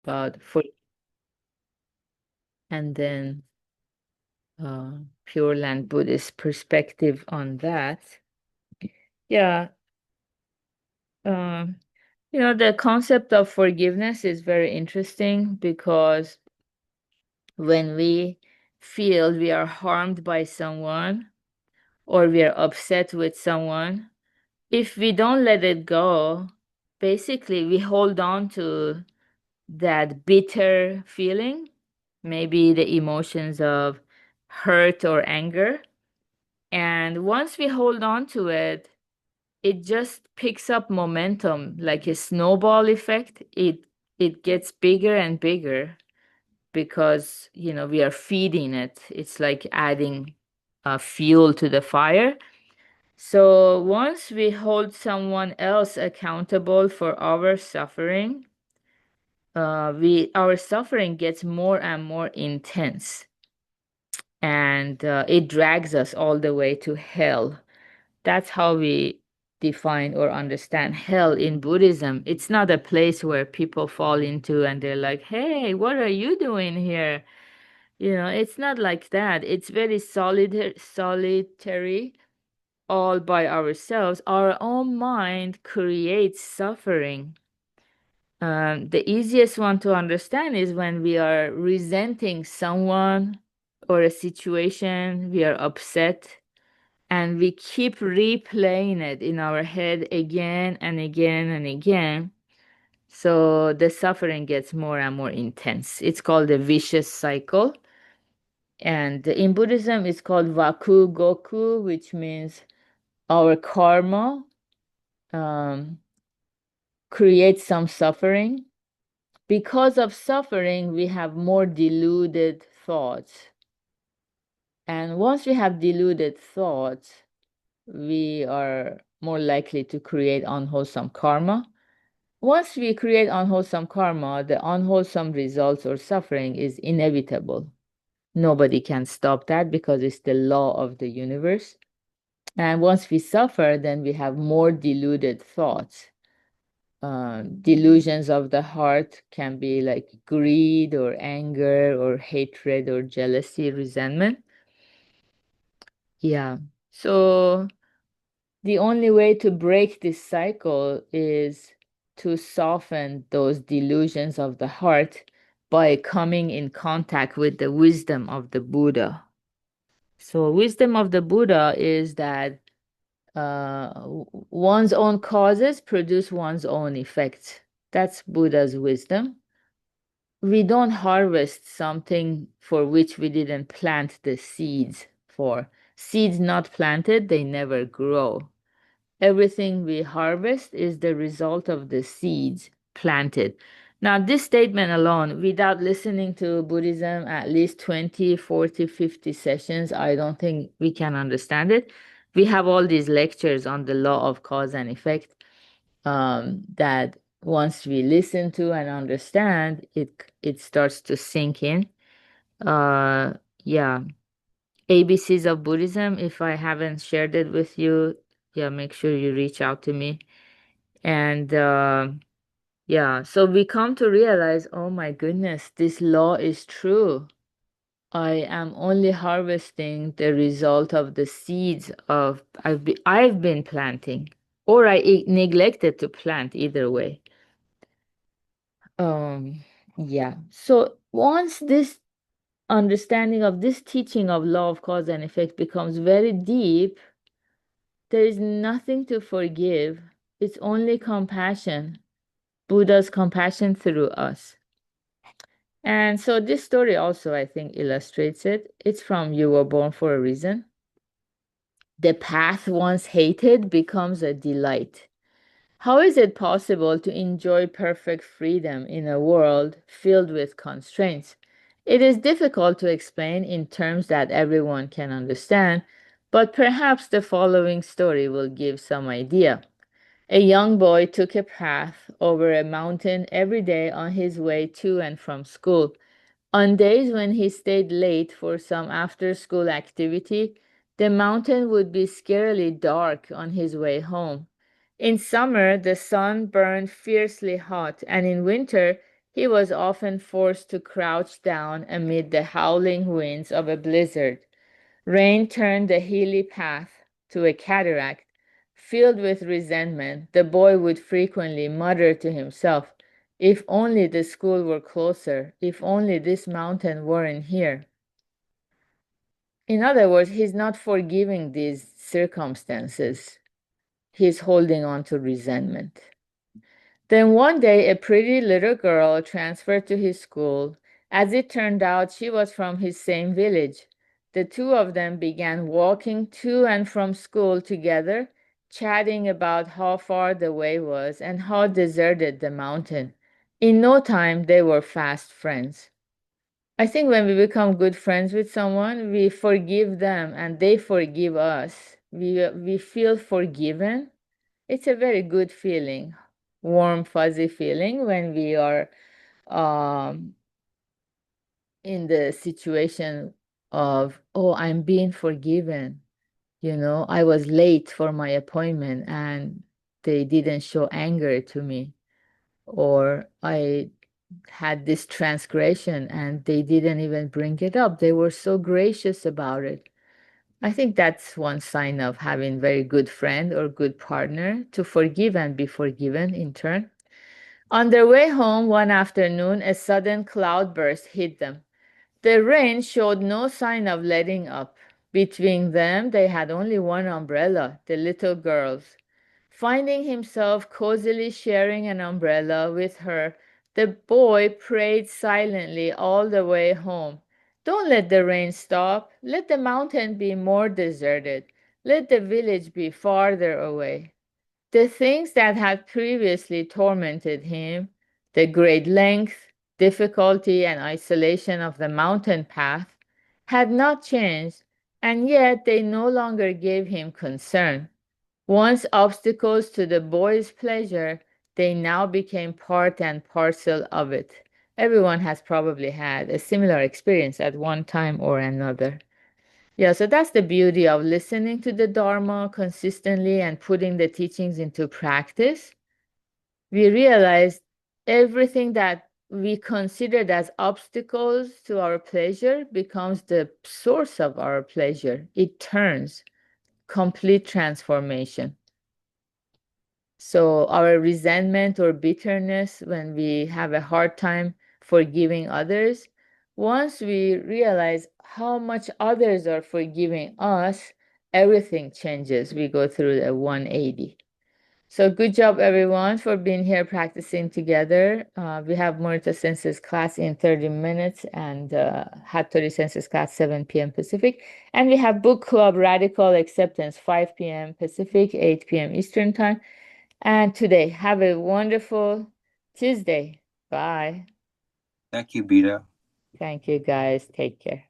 about for and then Pure Land Buddhist perspective on that. Yeah, um, the concept of forgiveness is very interesting because when we feel we are harmed by someone or we are upset with someone, if we don't let it go, basically we hold on to that bitter feeling, maybe the emotions of hurt or anger. And once we hold on to it, it just picks up momentum like a snowball effect. It gets bigger and bigger because we are feeding it. It's like adding fuel to the fire. So once we hold someone else accountable for our suffering, we our suffering gets more and more intense, and it drags us all the way to hell. That's how we define or understand hell in Buddhism. It's not a place where people fall into and they're like, "Hey, what are you doing here?" It's not like that. It's very solitary, all by ourselves. Our own mind creates suffering. The easiest one to understand is when we are resenting someone or a situation, we are upset, and we keep replaying it in our head again and again and again. So the suffering gets more and more intense. It's called a vicious cycle. And in Buddhism, it's called Vaku Goku, which means our karma um, creates some suffering. Because of suffering, we have more deluded thoughts. And once we have deluded thoughts, we are more likely to create unwholesome karma. Once we create unwholesome karma, the unwholesome results or suffering is inevitable. Nobody can stop that because it's the law of the universe. And once we suffer, then we have more deluded thoughts. Delusions of the heart can be like greed or anger or hatred or jealousy, resentment. Yeah. So the only way to break this cycle is to soften those delusions of the heart by coming in contact with the wisdom of the Buddha. So, wisdom of the Buddha is that one's own causes produce one's own effects. That's Buddha's wisdom. We don't harvest something for which we didn't plant the seeds for. Seeds not planted, they never grow. Everything we harvest is the result of the seeds planted. Now, this statement alone, without listening to Buddhism at least 20, 40, 50 sessions, I don't think we can understand it. We have all these lectures on the law of cause and effect that once we listen to and understand, it starts to sink in. Uh, yeah. ABCs of Buddhism, if I haven't shared it with you, yeah, make sure you reach out to me. And yeah, so we come to realize, oh my goodness, this law is true. I am only harvesting the result of the seeds of I've been planting, or I neglected to plant, either way. Um, yeah. So once this understanding of this teaching of law of cause and effect becomes very deep, there is nothing to forgive. It's only compassion. Buddha's compassion through us. And so this story also, I think, illustrates it. It's from You Were Born for a Reason. The path once hated becomes a delight. How is it possible to enjoy perfect freedom in a world filled with constraints? It is difficult to explain in terms that everyone can understand, but perhaps the following story will give some idea. A young boy took a path over a mountain every day on his way to and from school. On days when he stayed late for some after school activity, the mountain would be scarily dark on his way home. In summer, the sun burned fiercely hot, and in winter, He was often forced to crouch down amid the howling winds of a blizzard. Rain turned the hilly path to a cataract. Filled with resentment, the boy would frequently mutter to himself, "If only the school were closer, if only this mountain weren't here." In other words, he's not forgiving these circumstances. He's holding on to resentment. Then one day, a pretty little girl transferred to his school. As it turned out, she was from his same village. The two of them began walking to and from school together, chatting about how far the way was and how deserted the mountain. In no time, they were fast friends. I think when we become good friends with someone, we forgive them and they forgive us. We feel forgiven. It's a very good feeling, warm, fuzzy feeling when we are um, in the situation of, oh, I'm being forgiven. I was late for my appointment and they didn't show anger to me. Or I had this transgression and they didn't even bring it up. They were so gracious about it. I think that's one sign of having very good friend or good partner, to forgive and be forgiven in turn. On their way home one afternoon, a sudden cloudburst hit them. The rain showed no sign of letting up. Between them, they had only one umbrella, the little girl's. Finding himself cozily sharing an umbrella with her, the boy prayed silently all the way home. Don't let the rain stop. Let the mountain be more deserted. Let the village be farther away. The things that had previously tormented him, the great length, difficulty, and isolation of the mountain path, had not changed, and yet they no longer gave him concern. Once obstacles to the boy's pleasure, they now became part and parcel of it. Everyone has probably had a similar experience at one time or another. Yeah, so that's the beauty of listening to the Dharma consistently and putting the teachings into practice. We realize everything that we considered as obstacles to our pleasure becomes the source of our pleasure. It turns complete transformation. So our resentment or bitterness when we have a hard time forgiving others, once we realize how much others are forgiving us, everything changes. We go through the 180. So good job, everyone, for being here practicing together. We have Morita Sensei's class in 30 minutes and Hattori Sensei's class 7 p.m. Pacific. And we have book club Radical Acceptance 5 p.m. Pacific, 8 p.m. Eastern Time. And today, have a wonderful Tuesday. Bye. Thank you, Beta. Thank you, guys. Take care.